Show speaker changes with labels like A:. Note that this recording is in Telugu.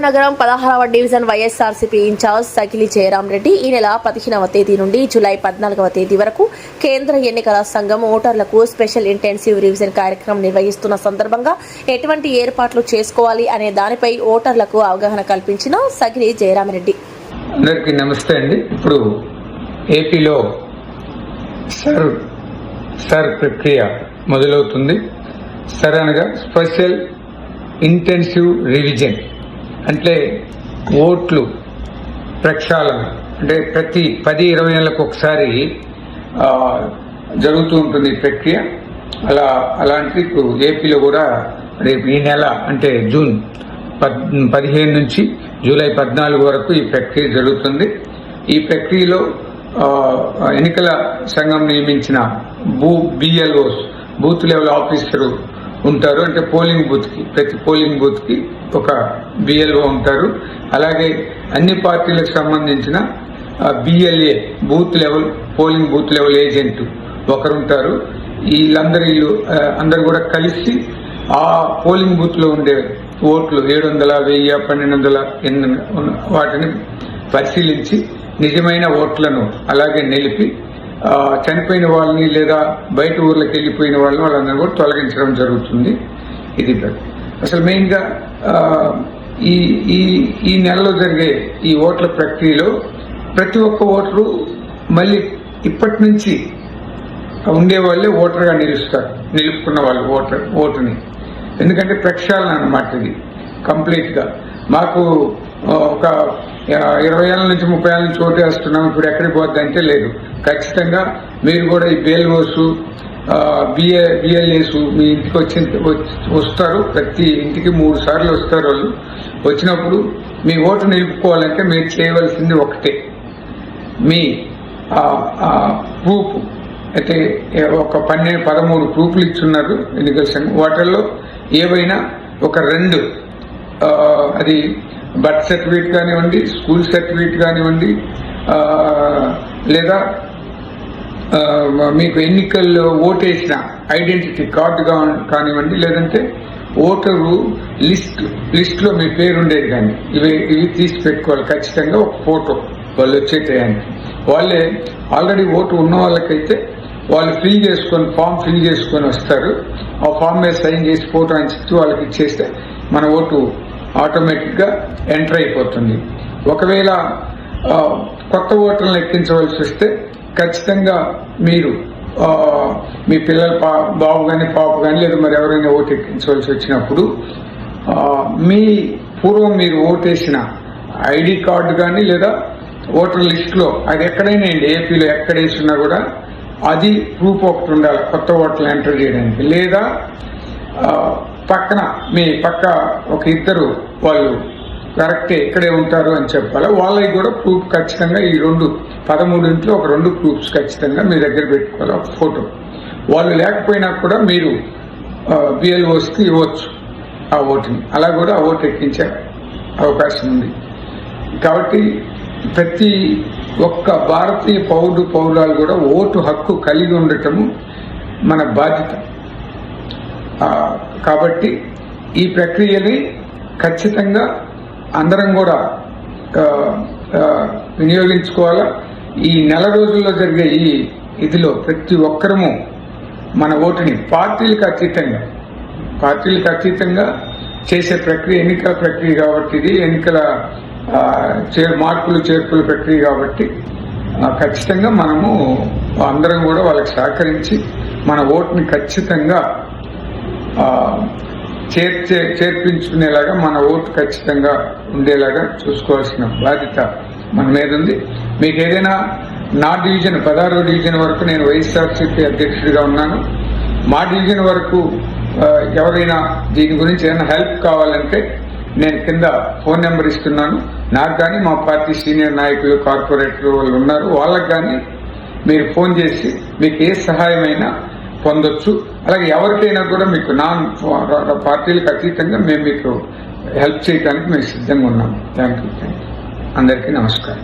A: నగరం 16వ డివిజన్ వైఎస్ఆర్సీపీ ఇన్ఛార్జ్ సకిలి జయరాం రెడ్డి ఈ నెల 15వ తేదీ నుండి జూలై 14వ తేదీ వరకు కేంద్ర ఎన్నికల సంఘం ఓటర్లకు స్పెషల్ ఇంటెన్సివ్ రివిజన్ కార్యక్రమం నిర్వహిస్తున్న సందర్భంగా ఎటువంటి ఏర్పాట్లు చేసుకోవాలి అనే దానిపై ఓటర్లకు అవగాహన కల్పించిన సకిలి జయరాం రెడ్డి.
B: అందరికీ నమస్తే అండి. ఇప్పుడు ఏపీలో సర్ ప్రక్రియ మొదలవుతుంది. సర్ అనగా స్పెషల్ ఇంటెన్సివ్ రివిజన్ అంటే ఓట్లు ప్రక్షాళన, అంటే ప్రతి 10-20 ఏళ్ళకు ఒకసారి జరుగుతూ ఉంటుంది ఈ ప్రక్రియ. అలాంటి ఇప్పుడు ఏపీలో కూడా రేపు ఈ నెల అంటే జూన్ 15 నుంచి జూలై 14 వరకు ఈ ప్రక్రియ జరుగుతుంది. ఈ ప్రక్రియలో ఎన్నికల సంఘం నియమించిన BLOs బూత్ లెవెల్ ఆఫీసరు ఉంటారు. అంటే ప్రతి పోలింగ్ బూత్ కి ఒక BLO ఉంటారు. అలాగే అన్ని పార్టీలకు సంబంధించిన BLA polling booth level agent ఒకరుంటారు. అందరూ కూడా కలిసి ఆ పోలింగ్ బూత్ లో ఉండే ఓట్లు 700, 1000, 1200 వాటిని పరిశీలించి నిజమైన ఓట్లను అలాగే నిలిపి చనిపోయిన వాళ్ళని లేదా బయట ఊర్లకు వెళ్ళిపోయిన వాళ్ళందరూ కూడా తొలగించడం జరుగుతుంది. ఇది అసలు మెయిన్ గా ఈ నెలలో జరిగే ఈ ఓట్ల ప్రక్రియలో ప్రతి ఒక్క ఓటరు మళ్ళీ ఇప్పటి నుంచి ఉండేవాళ్ళే ఓటర్గా నిలుపుకున్న వాళ్ళు ఓటుని. ఎందుకంటే ప్రక్షాళన అన్నమాట ఇది కంప్లీట్ గా. మాకు ఒక 20 ఏళ్ళ నుంచి 30 ఏళ్ళ నుంచి ఓటు వేస్తున్నాం, ఇప్పుడు ఎక్కడికి పోద్ది అంటే లేదు. ఖచ్చితంగా మీరు కూడా ఈ BLOs, BLAs మీ ఇంటికి వస్తారు. ప్రతి ఇంటికి 3 సార్లు వస్తారు. వాళ్ళు వచ్చినప్పుడు మీ ఓటు నిలుపుకోవాలంటే మీరు చేయవలసింది ఒకటే, మీ ప్రూఫ్. అయితే ఒక 13 ప్రూఫ్లు ఇచ్చున్నారు ఎన్నికల సంఘం. వాటిల్లో ఏవైనా ఒక 2 అది బర్త్ సర్టిఫికేట్ కానివ్వండి, స్కూల్ సర్టిఫికేట్ కానివ్వండి, లేదా మీకు ఎన్నికల్లో ఓటేసిన ఐడెంటిటీ కార్డు కానివ్వండి, లేదంటే ఓటరు లిస్ట్ లో మీ పేరు ఉండేది కానీ ఇవి తీసి పెట్టుకోవాలి. ఖచ్చితంగా ఒక ఫోటో వాళ్ళు వచ్చే టయానికి. వాళ్ళే ఆల్రెడీ ఓటు ఉన్న వాళ్ళకైతే వాళ్ళు ఫామ్ ఫిల్ చేసుకొని వస్తారు. ఆ ఫామ్ మీద సైన్ చేసి ఫోటో అంచి వాళ్ళకి ఇచ్చేస్తే మన ఓటు ఆటోమేటిక్ గా ఎంటర్ అయిపోతుంది. ఒకవేళ కొత్త ఓటర్లను ఎక్కించవలసి వస్తే ఖచ్చితంగా మీరు మీ పిల్లల బాబు కానీ పాప కానీ లేదా మరి ఎవరైనా ఓటు ఎక్కించవలసి వచ్చినప్పుడు మీ పూర్వం మీరు ఓటేసిన ID కార్డు కానీ లేదా ఓటర్ లిస్ట్ లో అది ఎక్కడైనా అండి, ఏపీలో ఎక్కడ వేసినా కూడా అది ప్రూఫ్ ఒకటి ఉండాలి కొత్త ఓటర్లు ఎంటర్ చేయడానికి. లేదా మీ పక్క ఒక 2 వాళ్ళు కరెక్టే ఇక్కడే ఉంటారు అని చెప్పాలి. వాళ్ళకి కూడా ప్రూఫ్ ఖచ్చితంగా ఈ 13 ఒక 2 ప్రూఫ్స్ ఖచ్చితంగా మీ దగ్గర పెట్టుకోవాలి. ఒక ఫోటో. వాళ్ళు లేకపోయినా కూడా మీరు BLOs కి ఇవ్వచ్చు ఆ ఓటుని. అలా కూడా ఆ ఓటు ఎక్కించే అవకాశం ఉంది. కాబట్టి ప్రతి ఒక్క భారతీయ పౌరాలు కూడా ఓటు హక్కు కలిగి ఉండటము మన బాధ్యత. కాబట్టి ఈ ప్రక్రియని ఖచ్చితంగా అందరం కూడా వినియోగించుకోవాలా. ఈ నెల రోజుల్లో జరిగే ఇదిలో ప్రతి ఒక్కరము మన ఓటుని పార్టీలకు అతీతంగా చేసే ప్రక్రియ ఎన్నికల ప్రక్రియ కాబట్టి ఇది ఎన్నికల మార్పులు చేర్పుల ప్రక్రియ కాబట్టి ఖచ్చితంగా మనము అందరం కూడా వాళ్ళకి సహకరించి మన ఓటుని ఖచ్చితంగా చేర్పించుకునేలాగా మన ఓటు ఖచ్చితంగా ఉండేలాగా చూసుకోవాల్సిన బాధ్యత మన మీద ఉంది. మీకు ఏదైనా నా డివిజన్ 16వ డివిజన్ వరకు నేను వైఎస్ఆర్సీపీ అధ్యక్షుడిగా ఉన్నాను. మా డివిజన్ వరకు ఎవరైనా దీని గురించి ఏదైనా హెల్ప్ కావాలంటే నేను కింద ఫోన్ నెంబర్ ఇస్తున్నాను. నాకు కానీ మా పార్టీ సీనియర్ నాయకులు, కార్పొరేటర్లు వాళ్ళు ఉన్నారు. వాళ్ళకి కానీ మీరు ఫోన్ చేసి మీకు ఏ సహాయమైనా పొందొచ్చు. అలాగే ఎవరికైనా కూడా మీకు పార్టీలకు అతీతంగా మేము మీకు హెల్ప్ చేయడానికి మేము సిద్ధంగా ఉన్నాము. Thank you. అందరికీ నమస్కారం.